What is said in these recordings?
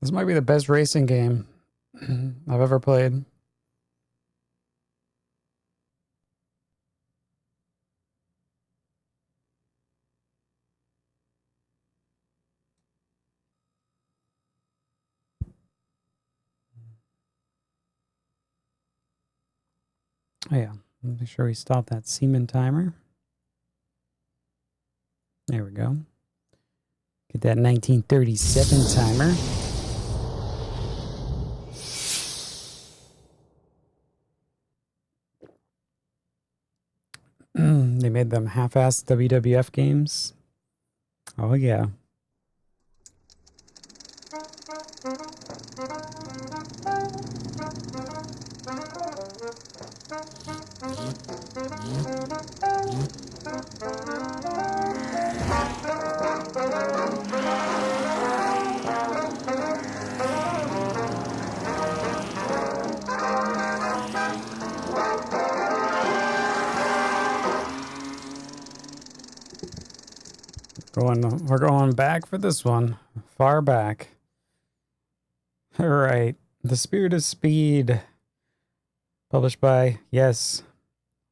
This might be the best racing game I've ever played. Oh yeah, make sure we stop that Siemens timer. There we go. Get that 1937 timer. They made them half-assed WWF games. Oh yeah. We're going back for this one. Far back. All right. The Spirit of Speed. Published by, yes,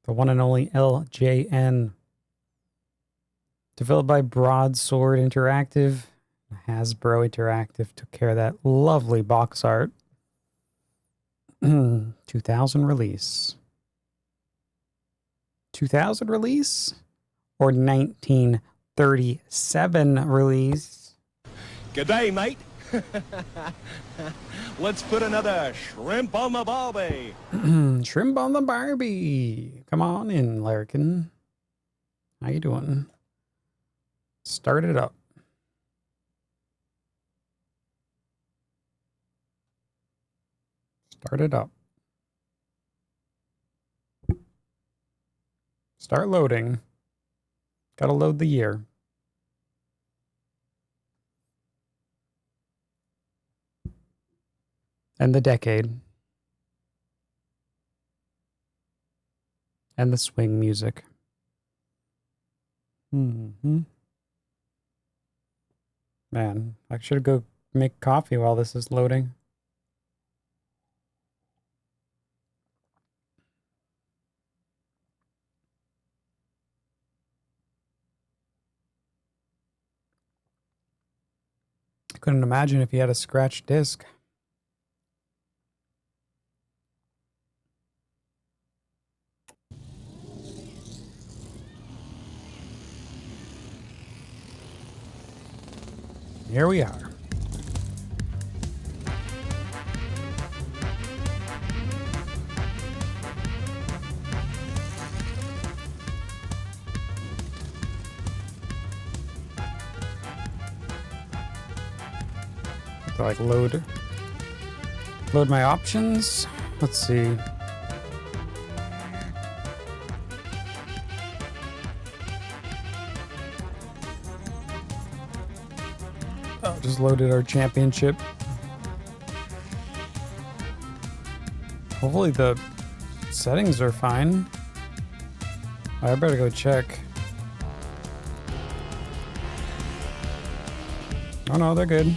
the one and only LJN. Developed by Broadsword Interactive. Hasbro Interactive took care of that lovely box art. 2000 release. 2000 release? Or 1937 release? G'day, mate. Let's put another shrimp on the barbie. Shrimp on the Barbie. Come on in, Larkin. How you doing? Start it up. Start it up. Start loading. Gotta load the year. And the decade. And the swing music. Man, I should go make coffee while this is loading. I couldn't imagine if you had a scratched disc. Here we are. To like load my options. Let's see. Oh, just loaded our championship. Hopefully the settings are fine. I better go check. Oh no, they're good.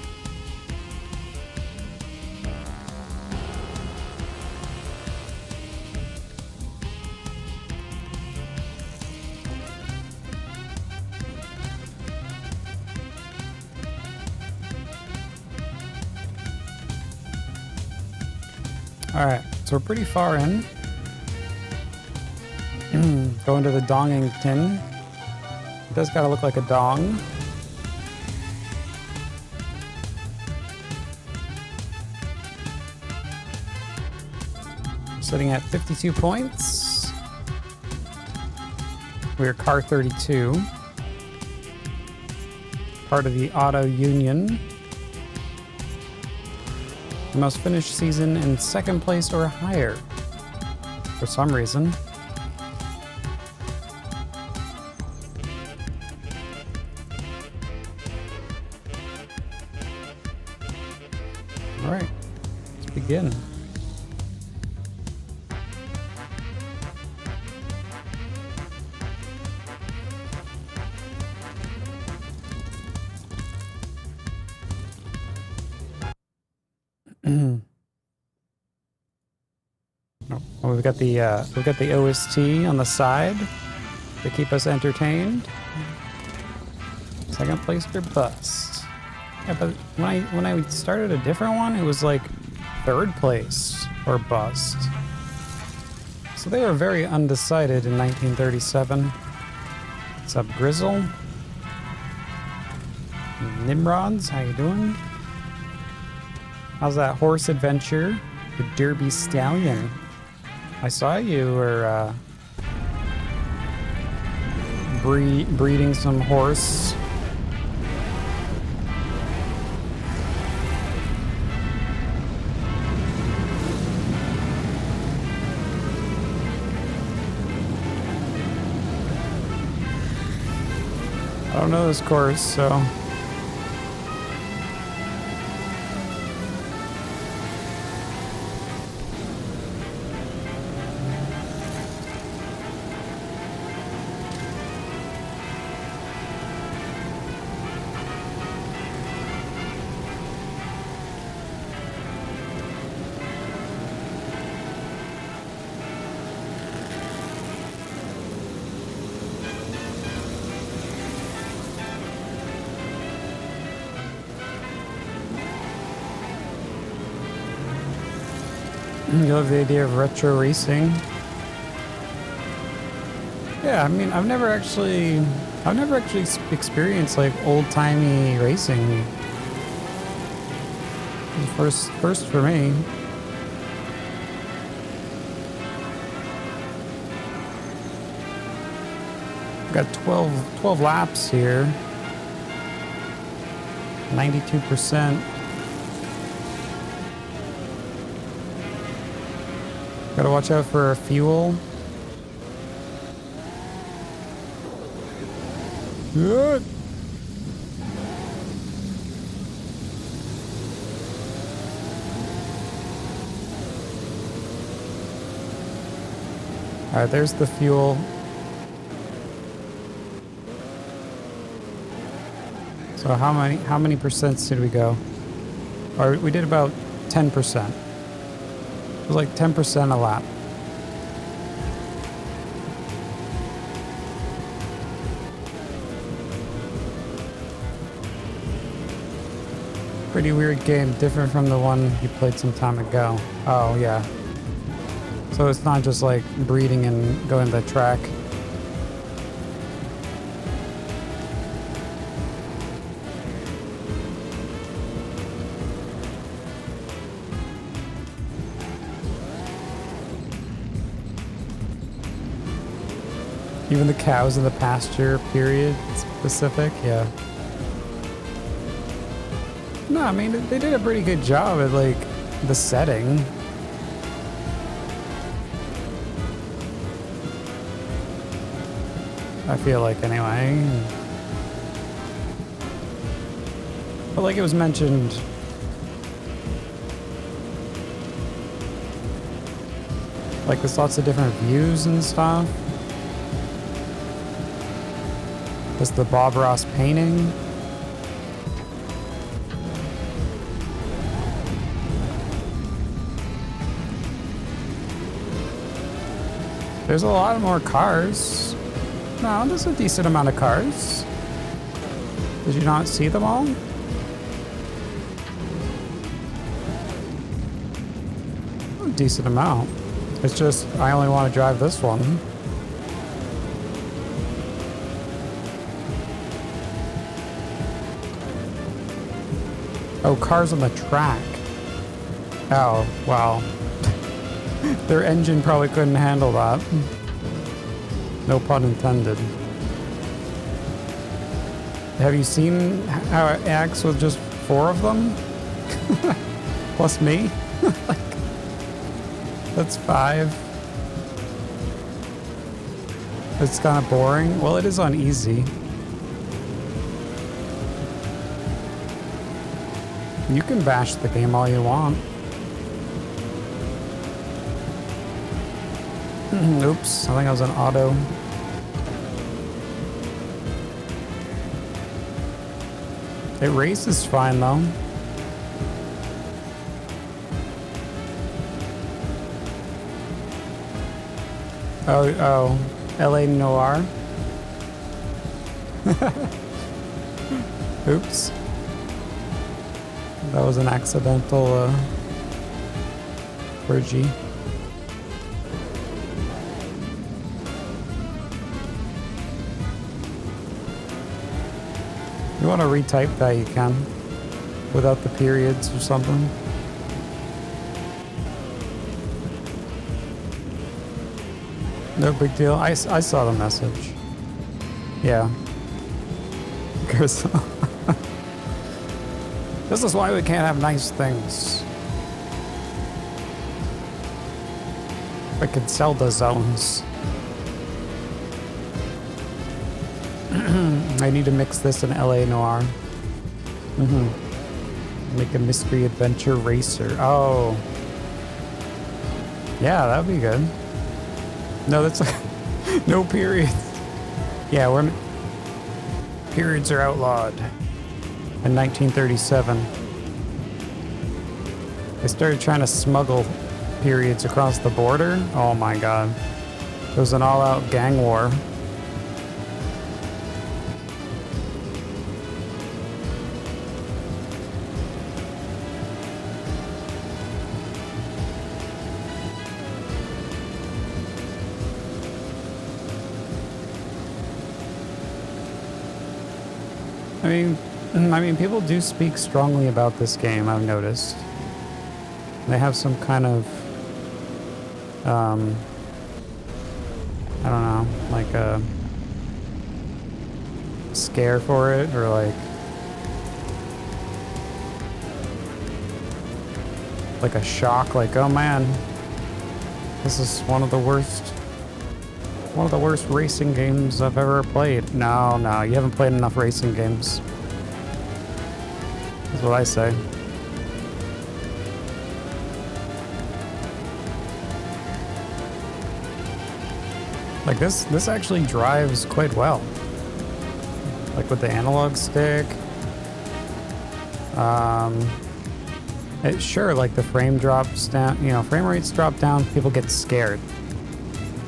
All right, so we're pretty far in. Going to the donging tin. It does gotta look like a dong. Sitting at 52 points. We're car 32. Part of the Auto Union. We must finish season in second place or higher. For some reason. All right, let's begin. Oh, we've got the OST on the side to keep us entertained. Second place or bust. Yeah, but when I started a different one, it was like third place or bust. So they were very undecided in 1937. What's up, Grizzle? Nimrods, how you doing? How's that horse adventure? The Derby Stallion. I saw you were breeding some horse. I don't know this course, so... You love the idea of retro racing. Yeah, I mean, I've never actually experienced like old-timey racing. First for me. I've got 12 laps here. 92%. Gotta watch out for fuel. Good. All right, there's the fuel. So how many percents did we go? Or we did about 10%. It was like 10% a lap. Pretty weird game, different from the one you played some time ago. Oh yeah. So it's not just like breeding and going to the track. Even the cows in the pasture period specific, yeah. No, I mean, they did a pretty good job at like the setting. I feel like anyway. But like it was mentioned, like there's lots of different views and stuff. There's the Bob Ross painting. There's a lot more cars. No, there's a decent amount of cars. Did you not see them all? A decent amount. It's just, I only want to drive this one. Oh, cars on the track. Oh, wow. Their engine probably couldn't handle that. No pun intended. Have you seen how it acts with just 4 of them? Plus me? Like, that's 5. It's kind of boring. Well, it is on easy. You can bash the game all you want. Oops, I think I was on auto. It races fine though. Oh, LA Noir. Oops. That was an accidental orgy. You want to retype that, you can. Without the periods or something. No big deal. I saw the message. Yeah. This is why we can't have nice things. I could sell the zones. I need to mix this in LA Noir. Make a mystery adventure racer. Oh. Yeah, that'd be good. No, that's no periods. Yeah, periods are outlawed. In 1937. They started trying to smuggle periods across the border. Oh my god. It was an all-out gang war. I mean, people do speak strongly about this game, I've noticed. They have some kind of, I don't know, like a scare for it, or like a shock, like, oh man, this is one of the worst racing games I've ever played. No, you haven't played enough racing games. That's what I say. Like this actually drives quite well. Like with the analog stick. Sure, like the frame drops down, frame rates drop down, people get scared.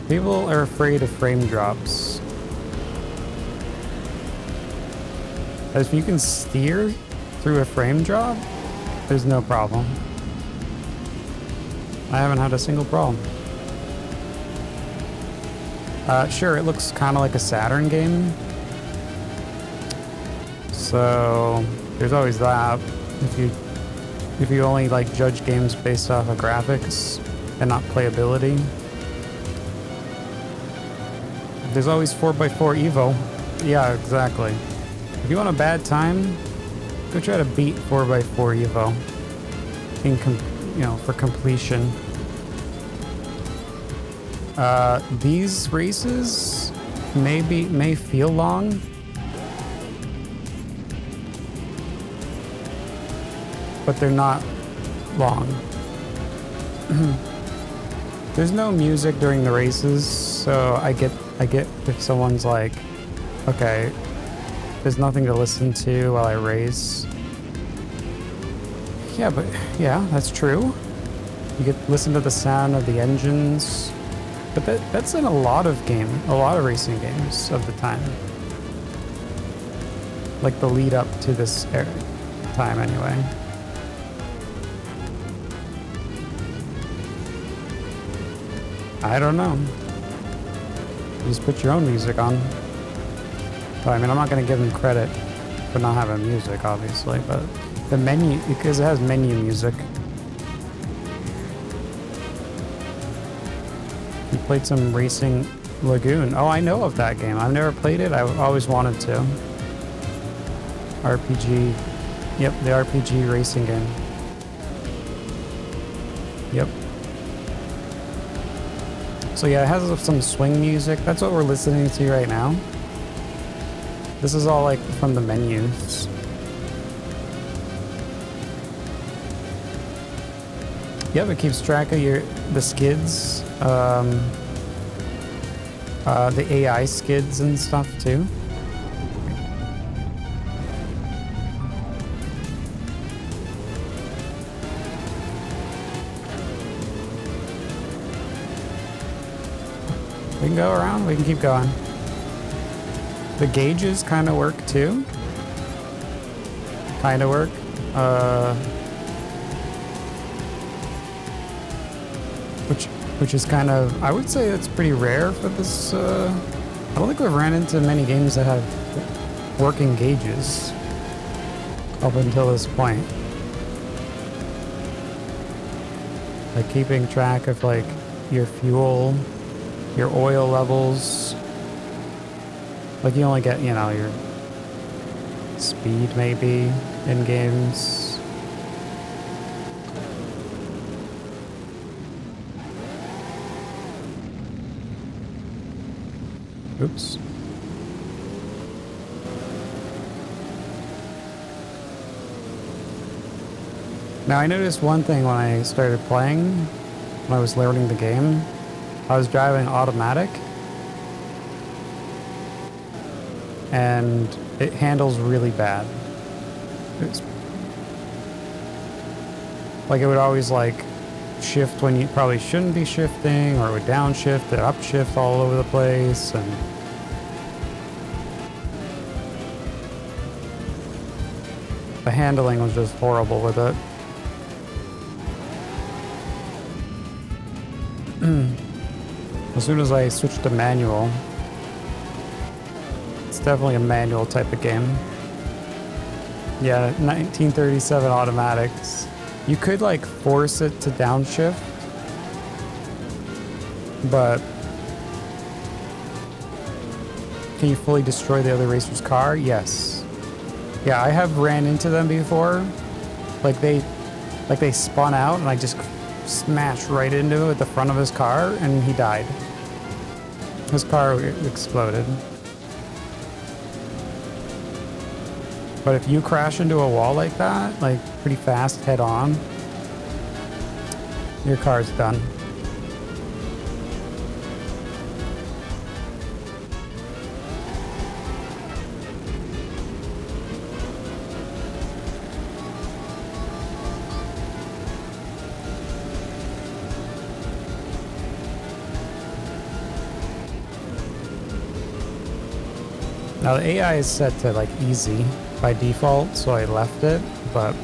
People are afraid of frame drops. But if you can steer through a frame drop, there's no problem. I haven't had a single problem. Sure, it looks kind of like a Saturn game. So there's always that. If you only like judge games based off of graphics and not playability. There's always 4x4 Evo. Yeah, exactly. If you want a bad time, go try to beat 4x4 Evo. For completion. These races may feel long, but they're not long. There's no music during the races, so I get if someone's like, okay, there's nothing to listen to while I race. Yeah, that's true. You get listen to the sound of the engines, but that's in a lot of racing games of the time. Like the lead up to this time, anyway. I don't know. You just put your own music on. But, I mean, I'm not going to give them credit for not having music, obviously, but the menu, because it has menu music. You played some Racing Lagoon. Oh, I know of that game. I've never played it. I've always wanted to. RPG. Yep, the RPG racing game. Yep. So yeah, it has some swing music. That's what we're listening to right now. This is all like from the menus. Yep, it keeps track of the skids, the AI skids and stuff too. We can go around, we can keep going. The gauges kind of work too. Kind of work. Which is kind of, I would say it's pretty rare for this. I don't think we've ran into many games that have working gauges up until this point. Like keeping track of like your fuel, your oil levels. Like you only get, you know, your speed maybe in games. Oops. Now I noticed one thing when I started playing, when I was learning the game. I was driving automatic and it handles really bad. It's like it would always like shift when you probably shouldn't be shifting, or it would downshift and upshift all over the place, and the handling was just horrible with it. As soon as I switched to manual, it's definitely a manual type of game. Yeah, 1937 automatics. You could like force it to downshift, but can you fully destroy the other racer's car? Yes. Yeah, I have ran into them before. Like they spun out and I just smashed right into it at the front of his car and he died. His car exploded. But if you crash into a wall like that, like pretty fast head on, your car's done. Now the AI is set to like easy by default, so I left it, but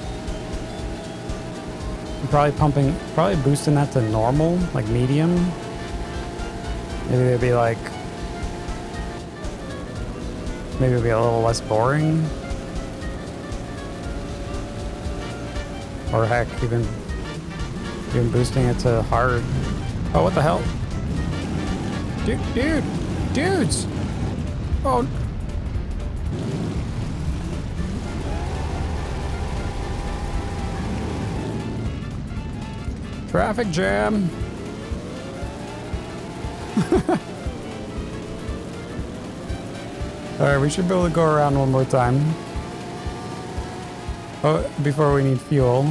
I'm probably boosting that to normal, like medium. Maybe it'd be like, maybe it'd be a little less boring. Or heck, even boosting it to hard. Oh, what the hell? Dudes! Oh. Traffic jam. Alright, we should be able to go around one more time. Oh, before we need fuel.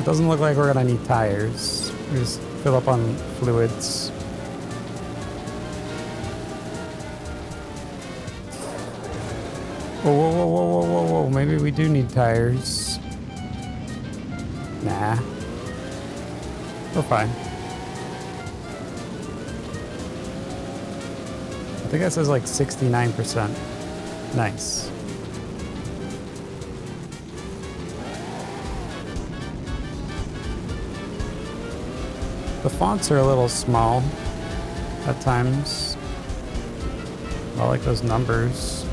It doesn't look like we're gonna need tires. We just fill up on fluids. Whoa. Maybe we do need tires. Nah. We're fine. I think that says like 69%. Nice. The fonts are a little small at times. I like those numbers.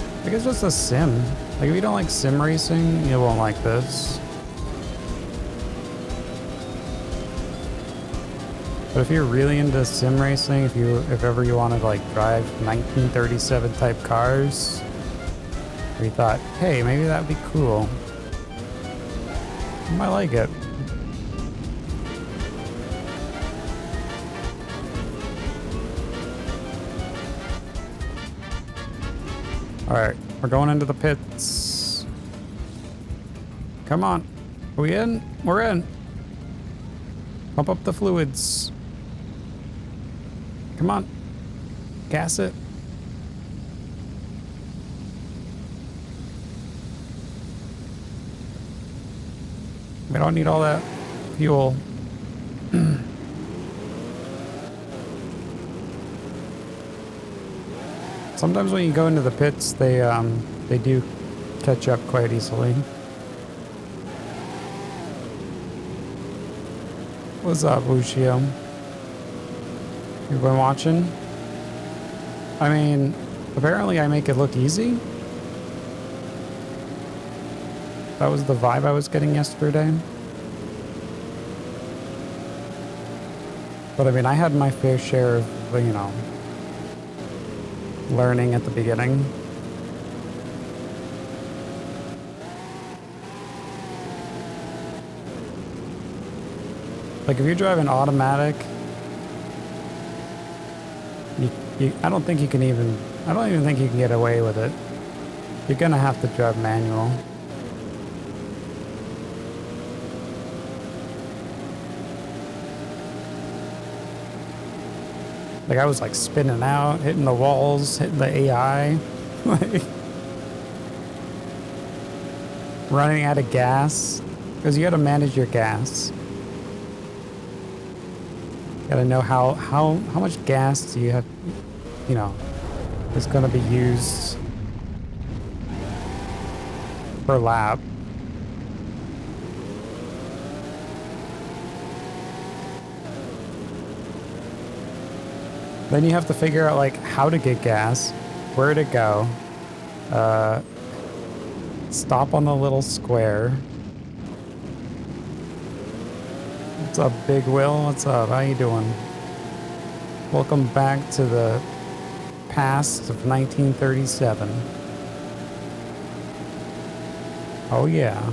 I think it's just a sim. Like if you don't like sim racing, you won't like this. But if you're really into sim racing, if ever you wanted to like drive 1937 type cars, or you thought, hey, maybe that'd be cool, you might like it. All right, we're going into the pits. Come on. Are we in? We're in. Pump up the fluids. Come on. Gas it. We don't need all that fuel. Sometimes when you go into the pits, they do catch up quite easily. What's up, Lucio? You've been watching? I mean, apparently I make it look easy. That was the vibe I was getting yesterday. But I mean, I had my fair share of, you know, learning at the beginning. Like if you're driving automatic, I don't think you can even, I don't even think you can get away with it. You're gonna have to drive manual. Like I was like spinning out, hitting the walls, hitting the AI, like running out of gas, because you got to manage your gas. Got to know how much gas do you have, you know, is going to be used per lap. Then you have to figure out like how to get gas, where to go, stop on the little square. What's up, Big Will? What's up? How you doing? Welcome back to the past of 1937. Oh yeah.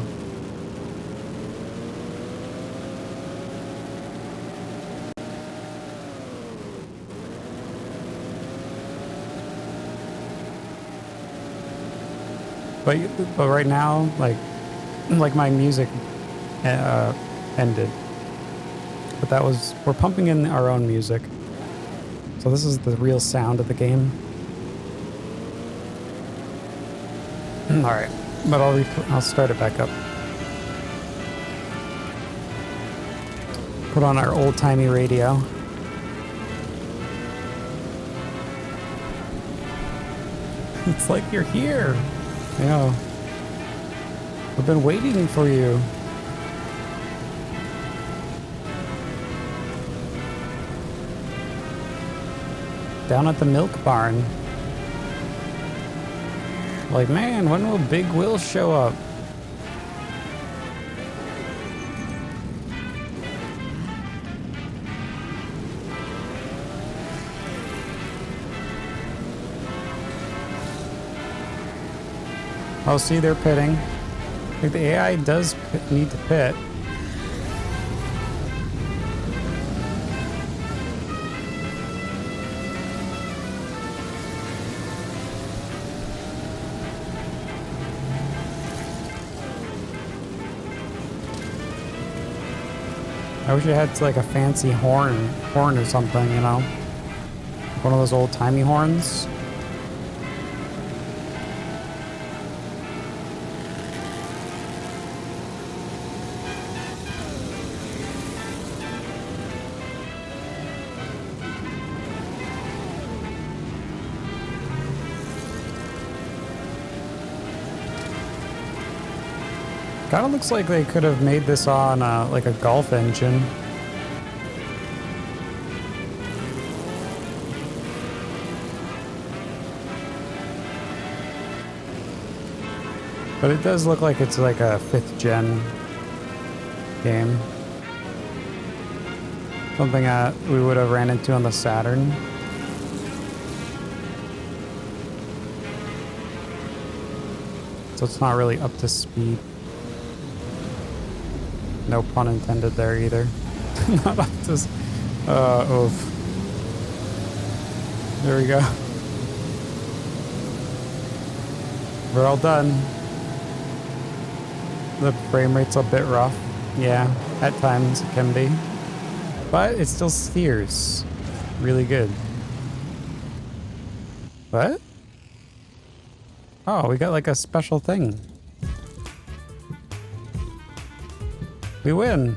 But right now, like my music ended. But that was, we're pumping in our own music. So this is the real sound of the game. All right, but I'll start it back up. Put on our old-timey radio. It's like you're here. Yeah. We've been waiting for you. Down at the milk barn. Like, man, when will Big Will show up? Oh, see, they're pitting. Like the AI does need to pit. I wish it had like a fancy horn or something, you know? One of those old-timey horns. Kind of looks like they could have made this on like a Golf engine. But it does look like it's like a 5th gen game. Something we would have ran into on the Saturn. So it's not really up to speed. No pun intended there either. Not up to... oof. There we go. We're all done. The frame rate's a bit rough. Yeah, at times it can be. But it still steers really good. What? Oh, we got like a special thing. We win.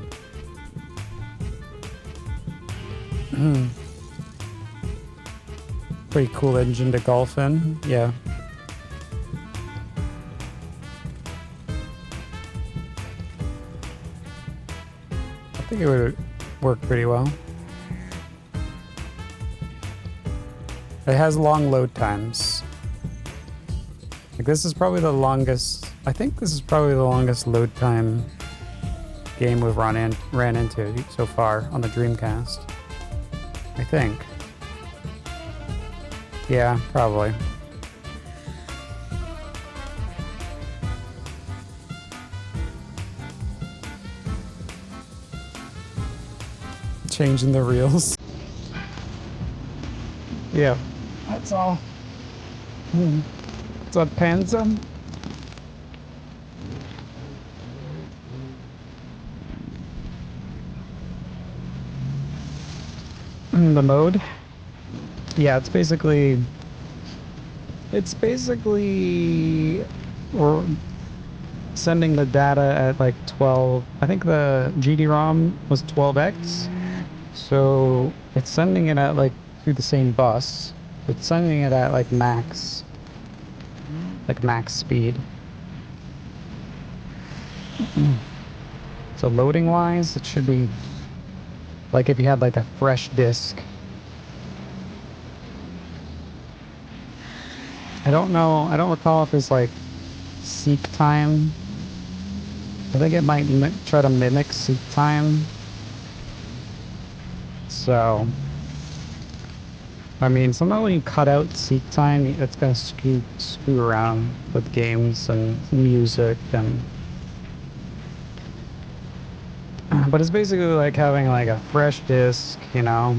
Pretty cool engine to golf in. Yeah. I think it would work pretty well. It has long load times. Like this is probably the longest. I think this is probably the longest load time game we've ran into so far on the Dreamcast. I think. Yeah, probably. Changing the reels. Yeah, that's all. It's a Panzer. The mode. Yeah, it's basically we're sending the data at like 12. I think the GD-ROM was 12x. So it's sending it at like through the same bus. It's sending it at like max speed. So loading wise, it should be like if you had like a fresh disk. I don't know. I don't recall if it's like seek time. I think it might try to mimic seek time. So, I mean, somehow when you cut out seek time, it's gonna screw around with games and music and. But it's basically like having like a fresh disc, you know.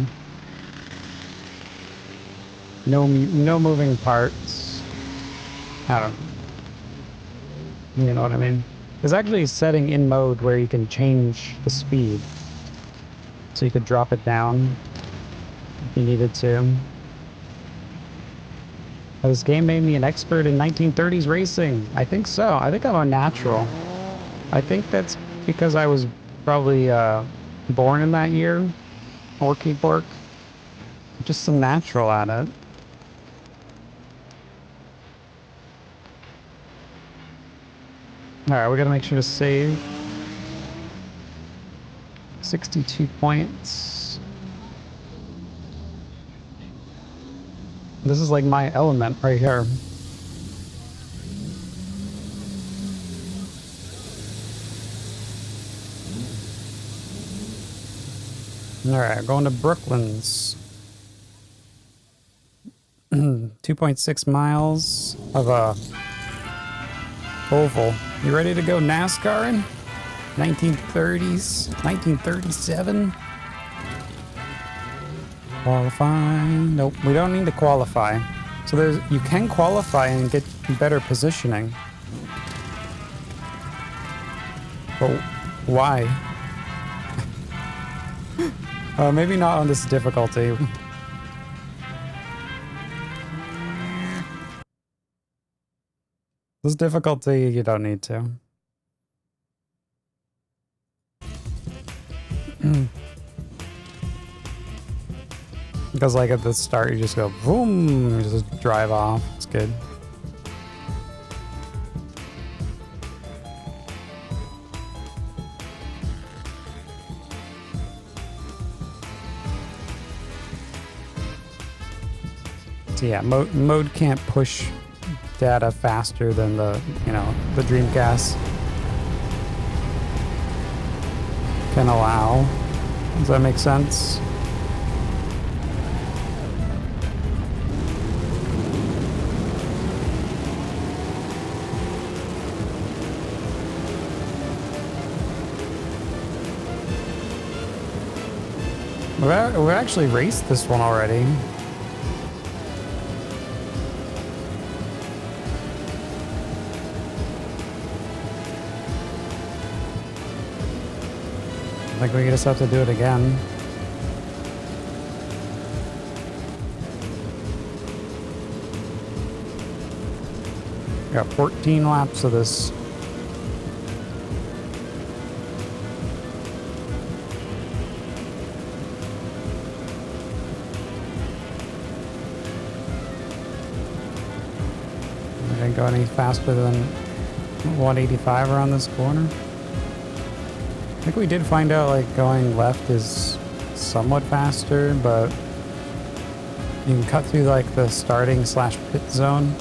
No moving parts. I don't. You know what I mean? There's actually a setting in mode where you can change the speed. So you could drop it down if you needed to. This game made me an expert in 1930s racing. I think so. I think I'm a natural. I think that's because I was probably born in that year. Orky Bork. Just a natural at it. Alright, we gotta make sure to save. 62 points. This is like my element right here. Alright, going to Brooklands. 2.6 miles of a oval. You ready to go NASCAR? 1930s, 1937. Qualify. Nope, we don't need to qualify. So you can qualify and get better positioning. But why? Maybe not on this difficulty. This difficulty, you don't need to. Because like at the start, you just go boom, you just drive off. It's good. So yeah, mode can't push data faster than the Dreamcast can allow. Does that make sense? We've actually raced this one already. I think we just have to do it again. Got 14 laps of this. I didn't go any faster than 185 around this corner. I think we did find out like going left is somewhat faster, but you can cut through like the starting / pit zone.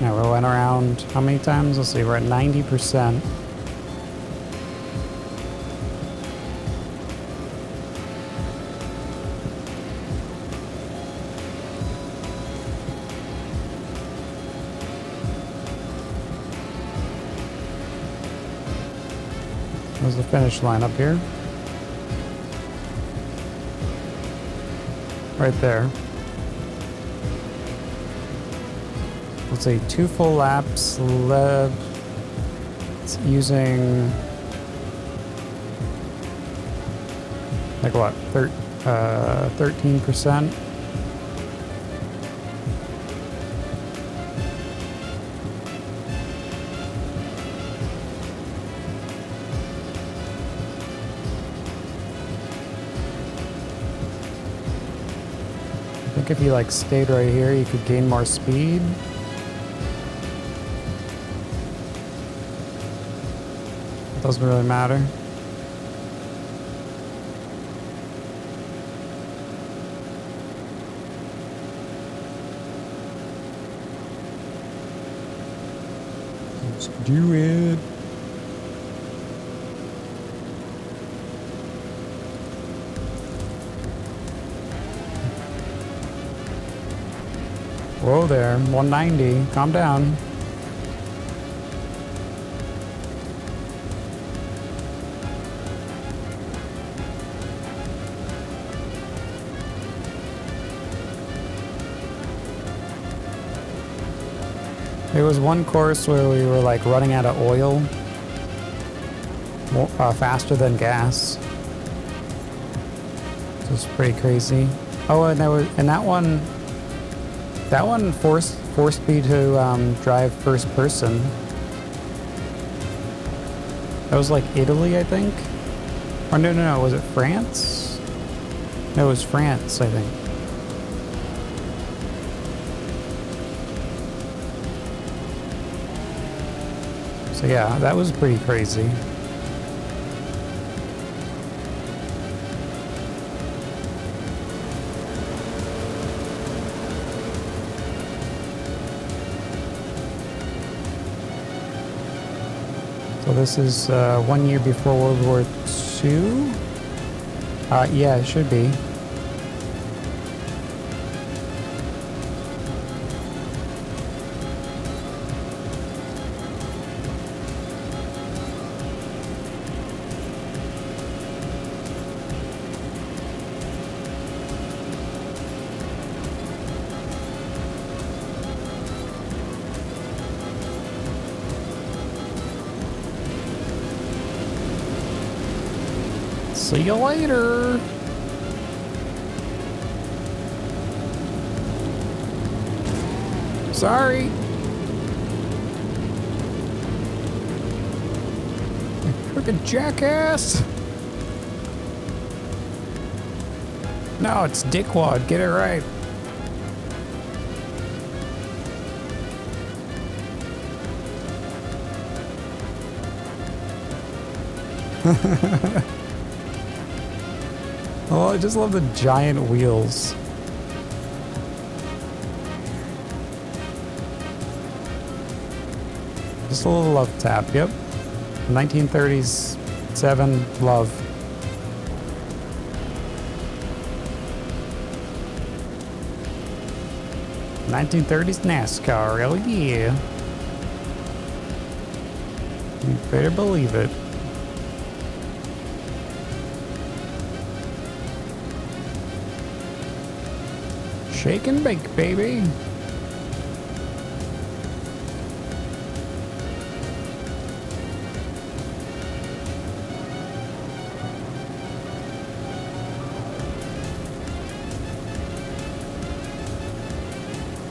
Now we went around how many times? Let's see, we're at 90%. There's the finish line up here. Right there. Let's say 2 full laps left. It's using like what, 13%. I think if you like stayed right here, you could gain more speed. Doesn't really matter. Let's do it. Whoa there, 190. Calm down. There was one course where we were like running out of oil faster than gas. It was pretty crazy. Oh, and that one forced me to drive first person. That was like Italy, I think. Or no, was it France? No, it was France, I think. So yeah, that was pretty crazy. So this is 1 year before World War II? Yeah, it should be. See you later. Sorry. Freaking jackass. No, it's dickwad. Get it right. Oh, I just love the giant wheels. Just a little love tap, yep. 1930s 7 love. 1930s NASCAR, hell yeah. You better believe it. Shake and bake, baby.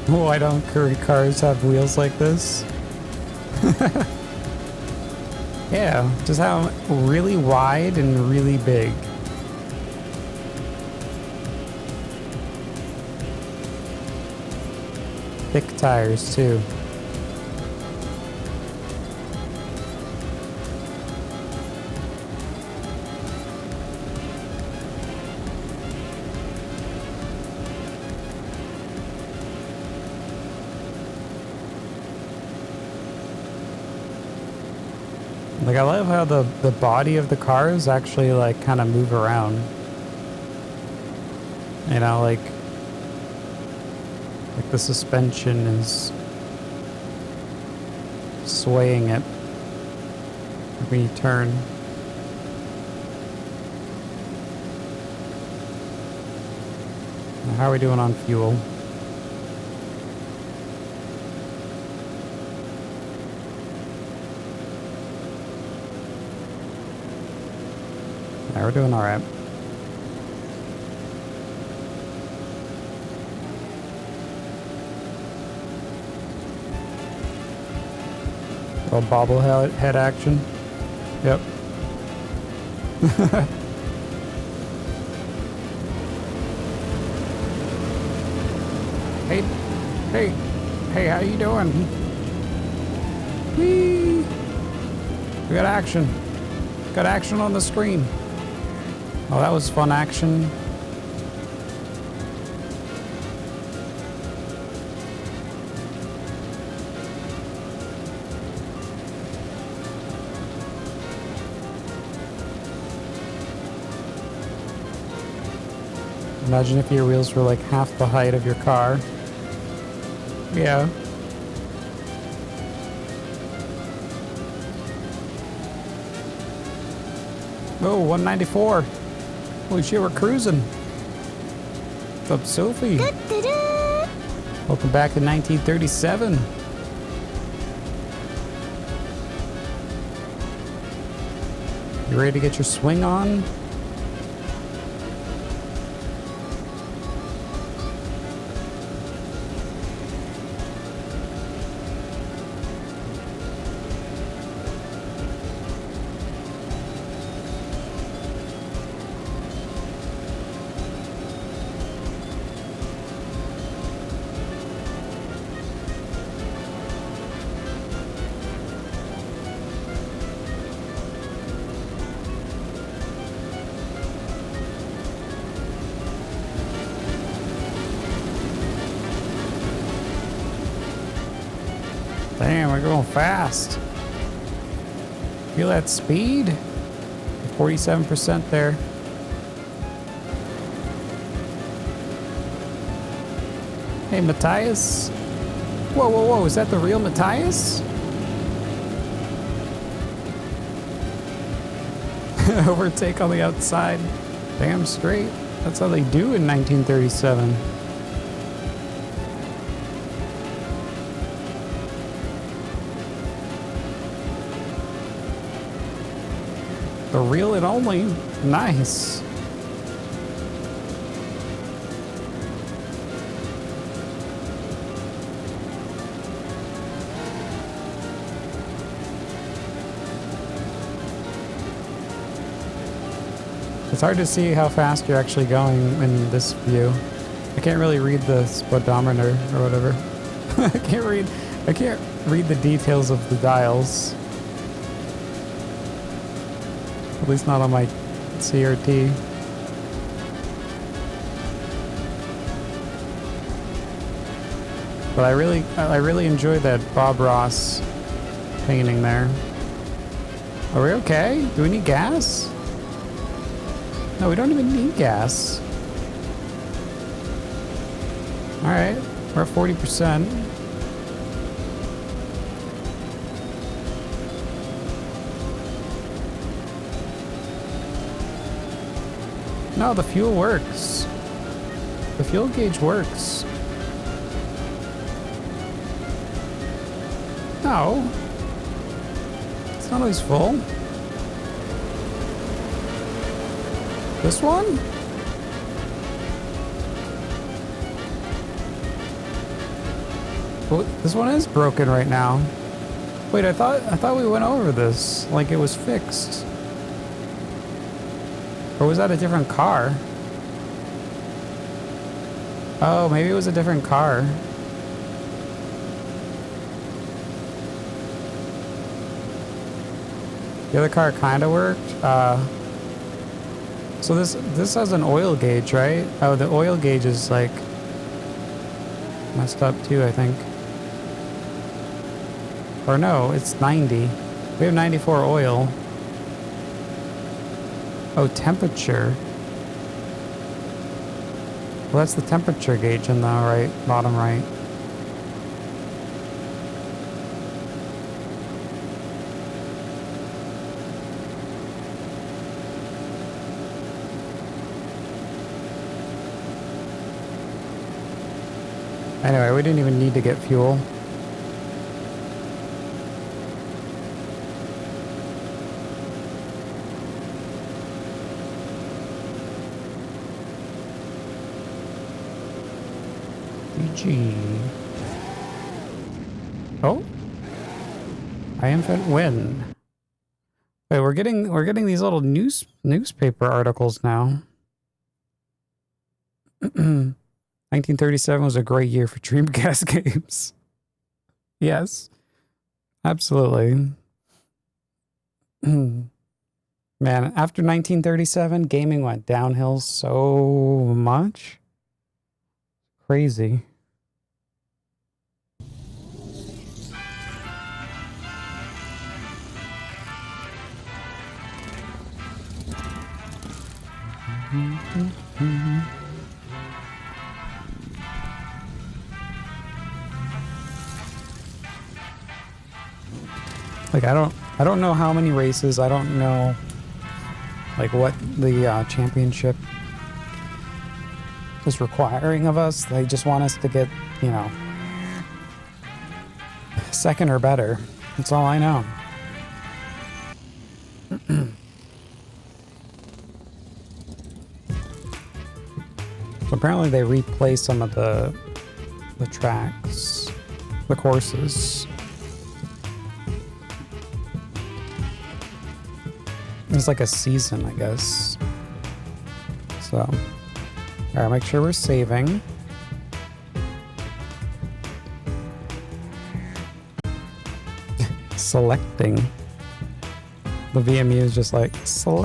Why don't curry cars have wheels like this? Yeah, just have them really wide and really big. Thick tires too. Like, I love how the body of the cars actually like kind of move around. You know, like the suspension is swaying it when you turn. How are we doing on fuel? Yeah, we're doing all right. Little bobblehead action. Yep. Hey, how you doing? Whee! We got action. Got action on the screen. Oh, that was fun action. Imagine if your wheels were like half the height of your car. Yeah. Oh, 194. Holy shit, we're cruising. What's up, Sophie? Welcome back to 1937. You ready to get your swing on? Damn, we're going fast. Feel that speed? 47% there. Hey, Matthias. Whoa, whoa, whoa. Is that the real Matthias? Overtake on the outside. Damn straight. That's how they do in 1937. The real and only. Nice. It's hard to see how fast you're actually going in this view. I can't really read the speedometer or whatever. I can't read the details of the dials. At least not on my CRT. But I really enjoyed that Bob Ross painting there. Are we okay? Do we need gas? No, we don't even need gas. Alright. We're at 40%. No, the fuel works. The fuel gauge works. No. It's not always full. This one? Well, this one is broken right now. Wait, I thought we went over this like it was fixed. Or was that a different car? Oh, maybe it was a different car. The other car kind of worked. So this has an oil gauge, right? Oh, the oil gauge is like messed up too, I think. Or no, it's 90. We have 94 oil. Oh, temperature. Well, that's the temperature gauge in the right, bottom right. Anyway, we didn't even need to get fuel. Oh, triumphant win. Wait, we're getting these little newspaper articles now. 1937 was a great year for Dreamcast games. Yes, absolutely. Man, after 1937, gaming went downhill so much. Crazy. Like I don't know how many races. I don't know like what the championship is requiring of us. They just want us to get, you know, second or better. That's all I know. So apparently they replay some of the tracks, the courses. It's like a season, I guess. So, all right, make sure we're saving. Selecting. The VMU is just like, select.